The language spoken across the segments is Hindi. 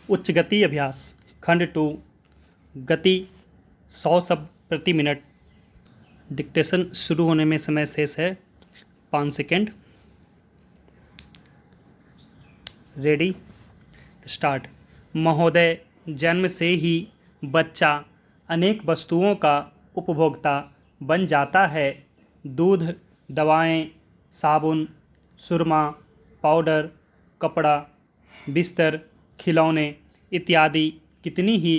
उच्च गति अभ्यास खंड 2 गति 100 शब्द प्रति मिनट। डिक्टेशन शुरू होने में समय शेष है 5 सेकेंड। Ready start. महोदय, जन्म से ही बच्चा अनेक वस्तुओं का उपभोक्ता बन जाता है। दूध, दवाएं, साबुन, सुरमा, पाउडर, कपड़ा, बिस्तर, खिलौने इत्यादि कितनी ही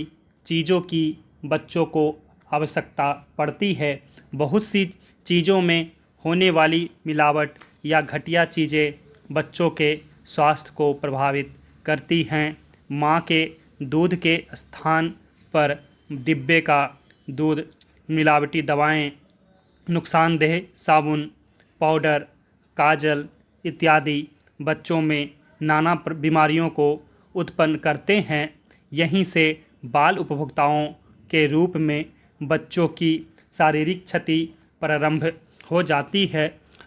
चीज़ों की बच्चों को आवश्यकता पड़ती है। बहुत सी चीज़ों में होने वाली मिलावट या घटिया चीज़ें बच्चों के स्वास्थ्य को प्रभावित करती हैं। माँ के दूध के स्थान पर डिब्बे का दूध, मिलावटी दवाएं, नुकसानदेह साबुन, पाउडर, काजल इत्यादि बच्चों में नाना बीमारियों को उत्पन्न करते हैं। यहीं से बाल उपभोक्ताओं के रूप में बच्चों की शारीरिक क्षति प्रारंभ हो जाती है।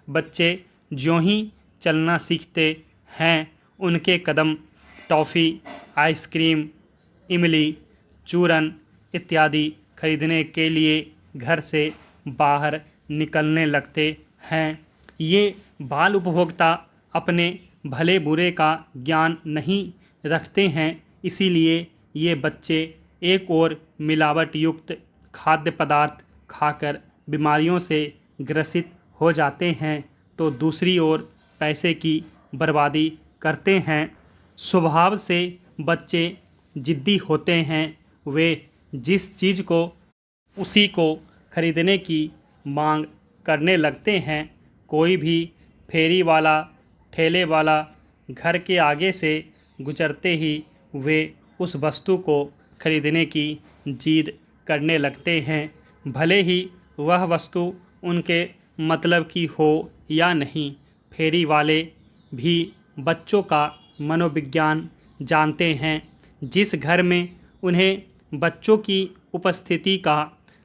बच्चे ज्यों ही चलना सीखते हैं, उनके कदम टॉफ़ी, आइसक्रीम, इमली, चूरन इत्यादि खरीदने के लिए घर से बाहर निकलने लगते हैं। ये बाल उपभोक्ता अपने भले बुरे का ज्ञान नहीं रखते हैं, इसीलिए ये बच्चे एक ओर मिलावट युक्त खाद्य पदार्थ खाकर बीमारियों से ग्रसित हो जाते हैं, तो दूसरी ओर पैसे की बर्बादी करते हैं। स्वभाव से बच्चे जिद्दी होते हैं। वे जिस चीज़ को उसी को खरीदने की मांग करने लगते हैं। कोई भी फेरी वाला, ठेले वाला घर के आगे से गुजरते ही वे उस वस्तु को खरीदने की जिद करने लगते हैं, भले ही वह वस्तु उनके मतलब की हो या नहीं। फेरी वाले भी बच्चों का मनोविज्ञान जानते हैं। जिस घर में उन्हें बच्चों की उपस्थिति का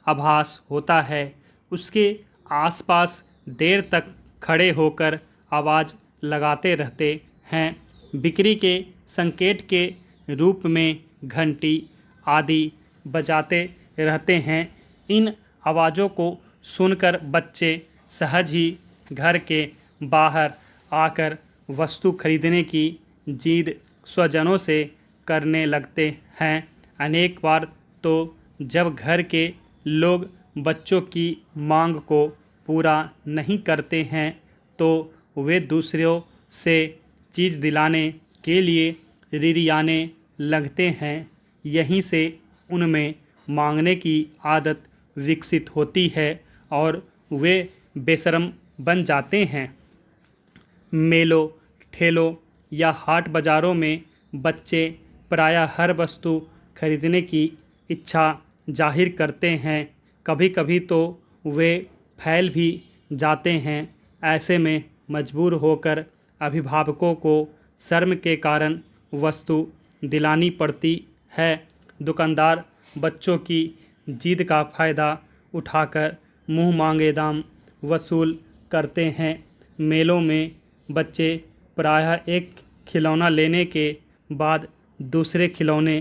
आभास होता है, उसके आसपास देर तक खड़े होकर आवाज़ लगाते रहते हैं। बिक्री के संकेत के रूप में घंटी आदि बजाते रहते हैं। इन आवाज़ों को सुनकर बच्चे सहज ही घर के बाहर आकर वस्तु खरीदने की जिद स्वजनों से करने लगते हैं। अनेक बार तो जब घर के लोग बच्चों की मांग को पूरा नहीं करते हैं, तो वे दूसरों से चीज़ दिलाने के लिए रिरियाने लगते हैं। यहीं से उनमें मांगने की आदत विकसित होती है और वे बेशर्म बन जाते हैं। मेलों, ठेलों या हाट बाज़ारों में बच्चे प्रायः हर वस्तु खरीदने की इच्छा जाहिर करते हैं। कभी कभी तो वे फैल भी जाते हैं। ऐसे में मजबूर होकर अभिभावकों को शर्म के कारण वस्तु दिलानी पड़ती है। दुकानदार बच्चों की जिद का फ़ायदा उठाकर मुँह मांगे दाम वसूल करते हैं। मेलों में बच्चे प्रायः एक खिलौना लेने के बाद दूसरे खिलौने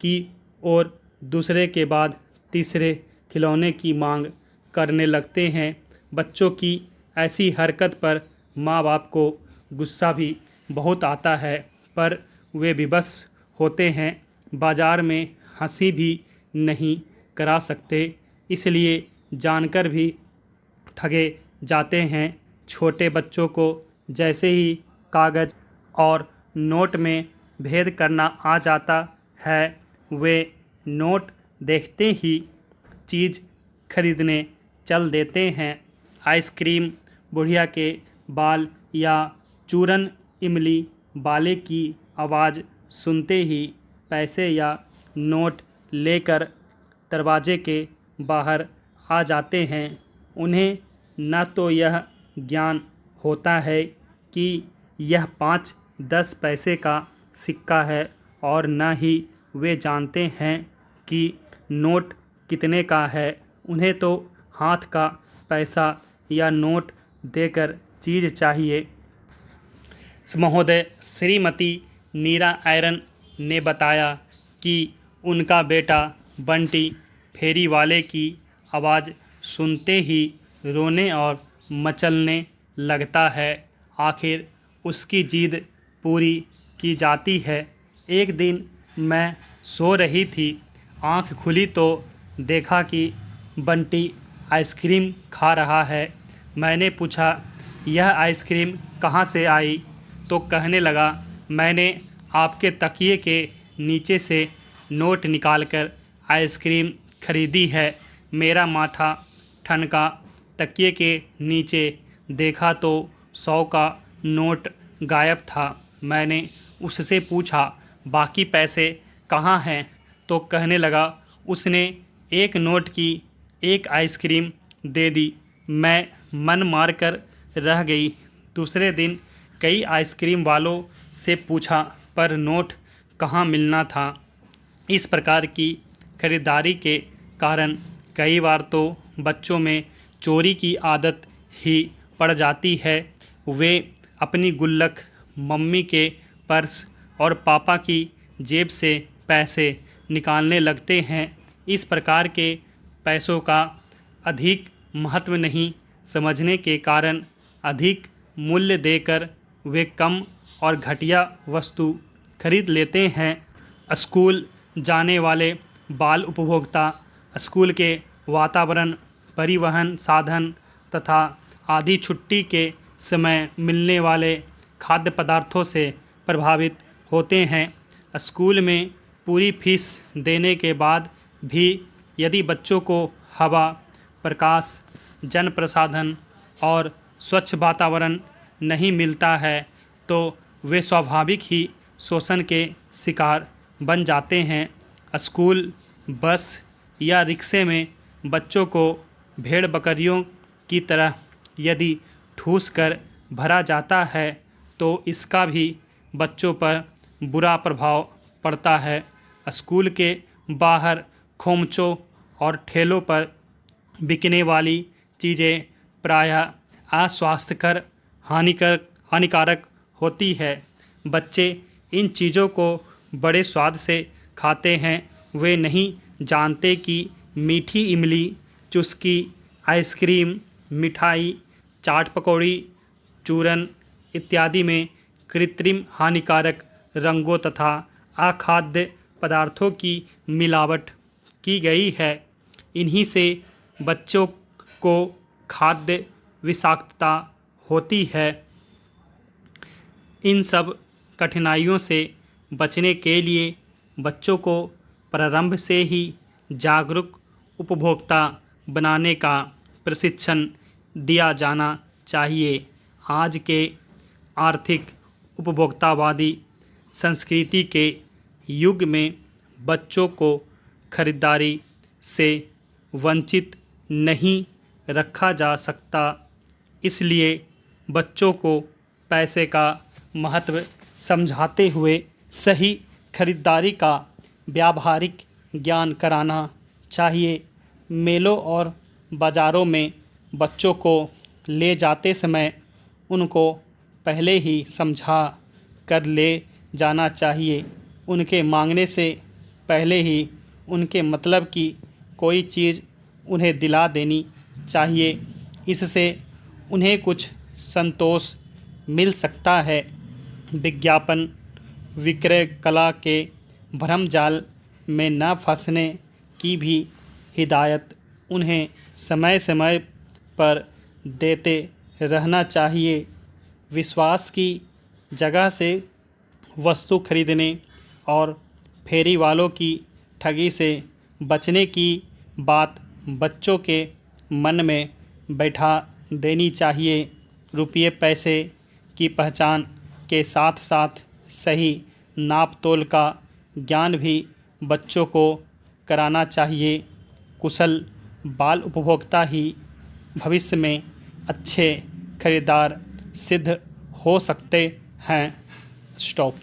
की और दूसरे के बाद तीसरे खिलौने की मांग करने लगते हैं। बच्चों की ऐसी हरकत पर माँ बाप को गुस्सा भी बहुत आता है, पर वे विवश होते हैं। बाज़ार में हंसी भी नहीं करा सकते, इसलिए जानकर भी ठगे जाते हैं। छोटे बच्चों को जैसे ही कागज़ और नोट में भेद करना आ जाता है, वे नोट देखते ही चीज़ खरीदने चल देते हैं। आइसक्रीम, बुढ़िया के बाल या चूरन इमली वाले की आवाज़ सुनते ही पैसे या नोट लेकर दरवाजे के बाहर आ जाते हैं। उन्हें न तो यह ज्ञान होता है कि यह 5-10 पैसे का सिक्का है और न ही वे जानते हैं कि नोट कितने का है। उन्हें तो हाथ का पैसा या नोट देकर चीज़ चाहिए। महोदय, श्रीमती नीरा आयरन ने बताया कि उनका बेटा बंटी फेरी वाले की आवाज़ सुनते ही रोने और मचलने लगता है। आखिर उसकी जिद पूरी की जाती है। एक दिन मैं सो रही थी, आँख खुली तो देखा कि बंटी आइसक्रीम खा रहा है। मैंने पूछा, यह आइसक्रीम कहाँ से आई? तो कहने लगा, मैंने आपके तकिए के नीचे से नोट निकालकर आइसक्रीम खरीदी है। मेरा माथा ठनका। तकिए के नीचे देखा तो 100 का नोट गायब था। मैंने उससे पूछा, बाकी पैसे कहाँ हैं? तो कहने लगा, उसने एक नोट की एक आइसक्रीम दे दी। मैं मन मार कर रह गई। दूसरे दिन कई आइसक्रीम वालों से पूछा, पर नोट कहाँ मिलना था। इस प्रकार की खरीदारी के कारण कई बार तो बच्चों में चोरी की आदत ही पड़ जाती है। वे अपनी गुल्लक, मम्मी के पर्स और पापा की जेब से पैसे निकालने लगते हैं। इस प्रकार के पैसों का अधिक महत्व नहीं समझने के कारण अधिक मूल्य देकर वे कम और घटिया वस्तु खरीद लेते हैं। स्कूल जाने वाले बाल उपभोक्ता स्कूल के वातावरण, परिवहन साधन तथा आदि छुट्टी के समय मिलने वाले खाद्य पदार्थों से प्रभावित होते हैं। स्कूल में पूरी फीस देने के बाद भी यदि बच्चों को हवा, प्रकाश, जन प्रसाधन और स्वच्छ वातावरण नहीं मिलता है तो वे स्वाभाविक ही शोषण के शिकार बन जाते हैं। स्कूल बस या रिक्शे में बच्चों को भेड़ बकरियों की तरह यदि ठूस कर भरा जाता है तो इसका भी बच्चों पर बुरा प्रभाव पड़ता है। स्कूल के बाहर खोमचों और ठेलों पर बिकने वाली चीज़ें प्रायः अस्वास्थ्यकर, हानिकारक होती है। बच्चे इन चीज़ों को बड़े स्वाद से खाते हैं। वे नहीं जानते कि मीठी इमली, चुस्की, आइसक्रीम, मिठाई, चाट पकौड़ी, चूरन इत्यादि में कृत्रिम हानिकारक रंगों तथा अखाद्य पदार्थों की मिलावट की गई है। इन्हीं से बच्चों को खाद्य विषाक्तता होती है। इन सब कठिनाइयों से बचने के लिए बच्चों को प्रारंभ से ही जागरूक उपभोक्ता बनाने का प्रशिक्षण दिया जाना चाहिए। आज के आर्थिक उपभोक्तावादी संस्कृति के युग में बच्चों को खरीदारी से वंचित नहीं रखा जा सकता। इसलिए बच्चों को पैसे का महत्व समझाते हुए सही खरीदारी का व्यावहारिक ज्ञान कराना चाहिए। मेलों और बाज़ारों में बच्चों को ले जाते समय उनको पहले ही समझा कर ले जाना चाहिए। उनके मांगने से पहले ही उनके मतलब की कोई चीज़ उन्हें दिला देनी चाहिए। इससे उन्हें कुछ संतोष मिल सकता है। विज्ञापन विक्रय कला के भ्रमजाल में न फंसने की भी हिदायत उन्हें समय समय पर देते रहना चाहिए। विश्वास की जगह से वस्तु खरीदने और फेरी वालों की ठगी से बचने की बात बच्चों के मन में बैठा देनी चाहिए। रुपये पैसे की पहचान के साथ साथ सही नाप तोल का ज्ञान भी बच्चों को कराना चाहिए। कुशल बाल उपभोक्ता ही भविष्य में अच्छे खरीदार सिद्ध हो सकते हैं। स्टॉप।